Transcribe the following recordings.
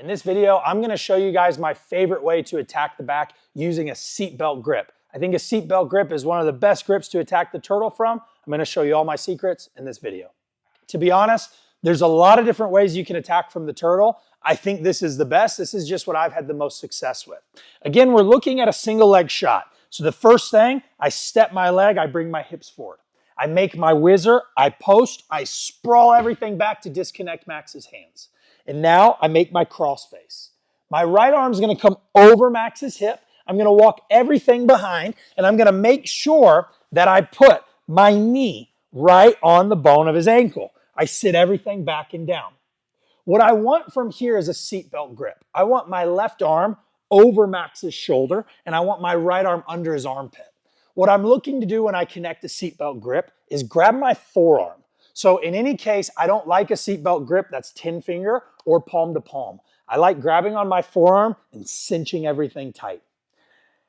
In this video, I'm going to show you guys my favorite way to attack the back using a seatbelt grip. I think a seatbelt grip is one of the best grips to attack the turtle from. I'm going to show you all my secrets in this video. To be honest, there's a lot of different ways you can attack from the turtle. I think this is the best. This is just what I've had the most success with. Again, we're looking at a single leg shot. So the first thing, I step my leg, I bring my hips forward. I make my whizzer, I post, I sprawl everything back to disconnect Max's hands. And now I make my cross face. My right arm is going to come over Max's hip. I'm going to walk everything behind, and I'm going to make sure that I put my knee right on the bone of his ankle. I sit everything back and down. What I want from here is a seatbelt grip. I want my left arm over Max's shoulder, and I want my right arm under his armpit. What I'm looking to do when I connect the seatbelt grip is grab my forearm. So in any case, I don't like a seatbelt grip that's 10 finger or palm to palm. I like grabbing on my forearm and cinching everything tight.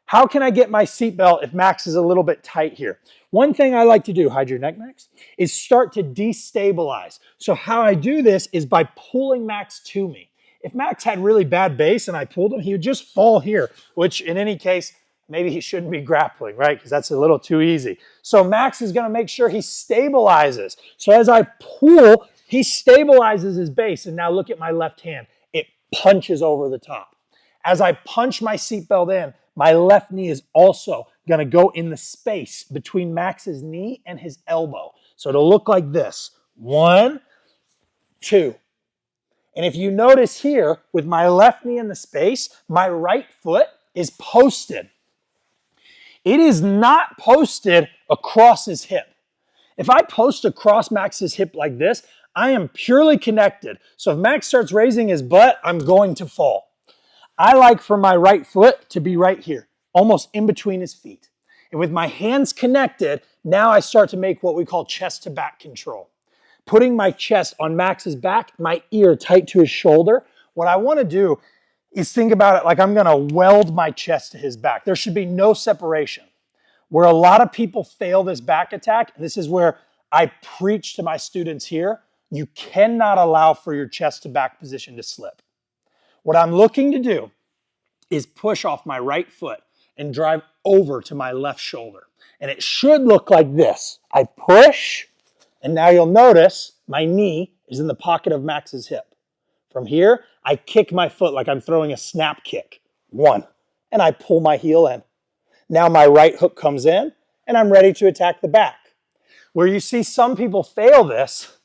How can I get my seatbelt if Max is a little bit tight here? One thing I like to do, hide your neck, Max, is start to destabilize. So how I do this is by pulling Max to me. If Max had really bad base and I pulled him, he would just fall here, which in any case, maybe he shouldn't be grappling, right? Because that's a little too easy. So Max is going to make sure he stabilizes. So as I pull, he stabilizes his base. And now look at my left hand. It punches over the top. As I punch my seatbelt in, my left knee is also going to go in the space between Max's knee and his elbow. So it'll look like this. 1, 2. And if you notice here, with my left knee in the space, my right foot is posted. It is not posted across his hip. If I post across Max's hip like this, I am purely connected. So if Max starts raising his butt, I'm going to fall. I like for my right foot to be right here, almost in between his feet. And with my hands connected, now I start to make what we call chest to back control. Putting my chest on Max's back, my ear tight to his shoulder. What I want to do is think about it like I'm going to weld my chest to his back. There should be no separation. Where a lot of people fail this back attack, and this is where I preach to my students here, you cannot allow for your chest to back position to slip. What I'm looking to do is push off my right foot and drive over to my left shoulder. And it should look like this. I push, and now you'll notice my knee is in the pocket of Max's hip. From here, I kick my foot like I'm throwing a snap kick. 1, and I pull my heel in. Now my right hook comes in, and I'm ready to attack the back. Where you see some people fail this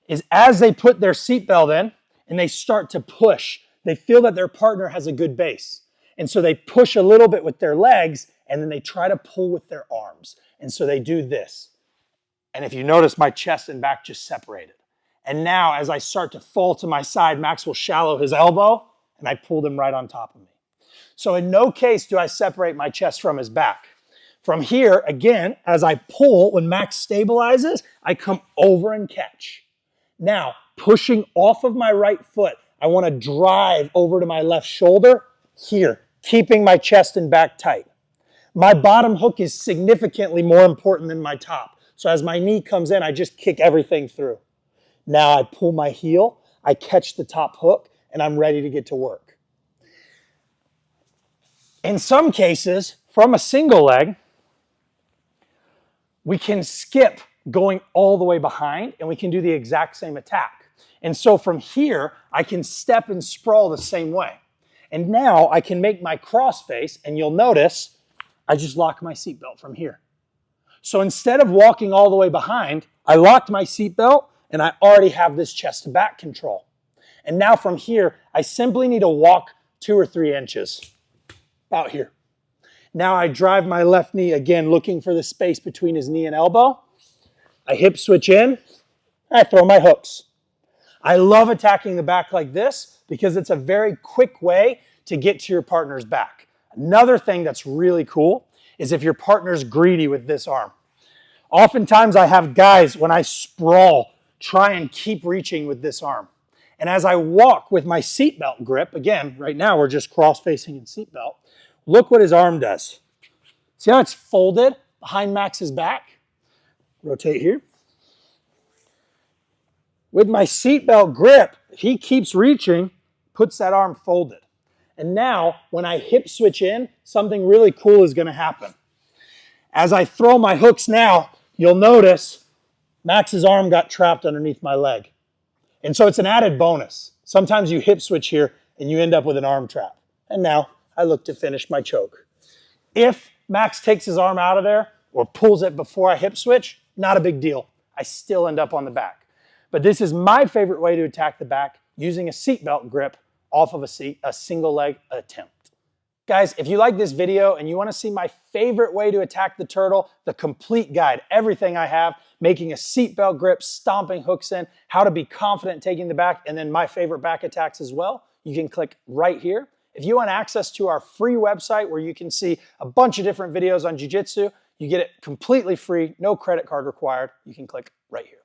is as they put their seatbelt in and they start to push, they feel that their partner has a good base. And so they push a little bit with their legs, and then they try to pull with their arms. And so they do this. And if you notice, my chest and back just separated. And now as I start to fall to my side, Max will shallow his elbow, and I pulled him right on top of me. So in no case do I separate my chest from his back. From here, again, as I pull, when Max stabilizes, I come over and catch. Now, pushing off of my right foot, I want to drive over to my left shoulder here, keeping my chest and back tight. My bottom hook is significantly more important than my top. So as my knee comes in, I just kick everything through. Now I pull my heel, I catch the top hook, and I'm ready to get to work. In some cases, from a single leg, we can skip going all the way behind, and we can do the exact same attack. And so from here, I can step and sprawl the same way. And now I can make my cross face, and you'll notice I just lock my seatbelt from here. So instead of walking all the way behind, I locked my seatbelt, and I already have this chest to back control. And now from here, I simply need to walk 2 or 3 inches, about here. Now I drive my left knee, again, looking for the space between his knee and elbow. I hip switch in, I throw my hooks. I love attacking the back like this because it's a very quick way to get to your partner's back. Another thing that's really cool is if your partner's greedy with this arm. Oftentimes I have guys, when I sprawl, try and keep reaching with this arm. And as I walk with my seatbelt grip, again, right now we're just cross-facing in seatbelt, look what his arm does. See how it's folded behind Max's back? Rotate here. With my seatbelt grip, if he keeps reaching, puts that arm folded. And now, when I hip switch in, something really cool is going to happen. As I throw my hooks now, you'll notice Max's arm got trapped underneath my leg. And so it's an added bonus. Sometimes you hip switch here and you end up with an arm trap. And now I look to finish my choke. If Max takes his arm out of there or pulls it before I hip switch, not a big deal. I still end up on the back. But this is my favorite way to attack the back, using a seatbelt grip off of a single leg attempt. Guys, if you like this video and you want to see my favorite way to attack the turtle, the complete guide, everything I have, making a seatbelt grip, stomping hooks in, how to be confident taking the back, and then my favorite back attacks as well, you can click right here. If you want access to our free website where you can see a bunch of different videos on Jiu-Jitsu, you get it completely free, no credit card required. You can click right here.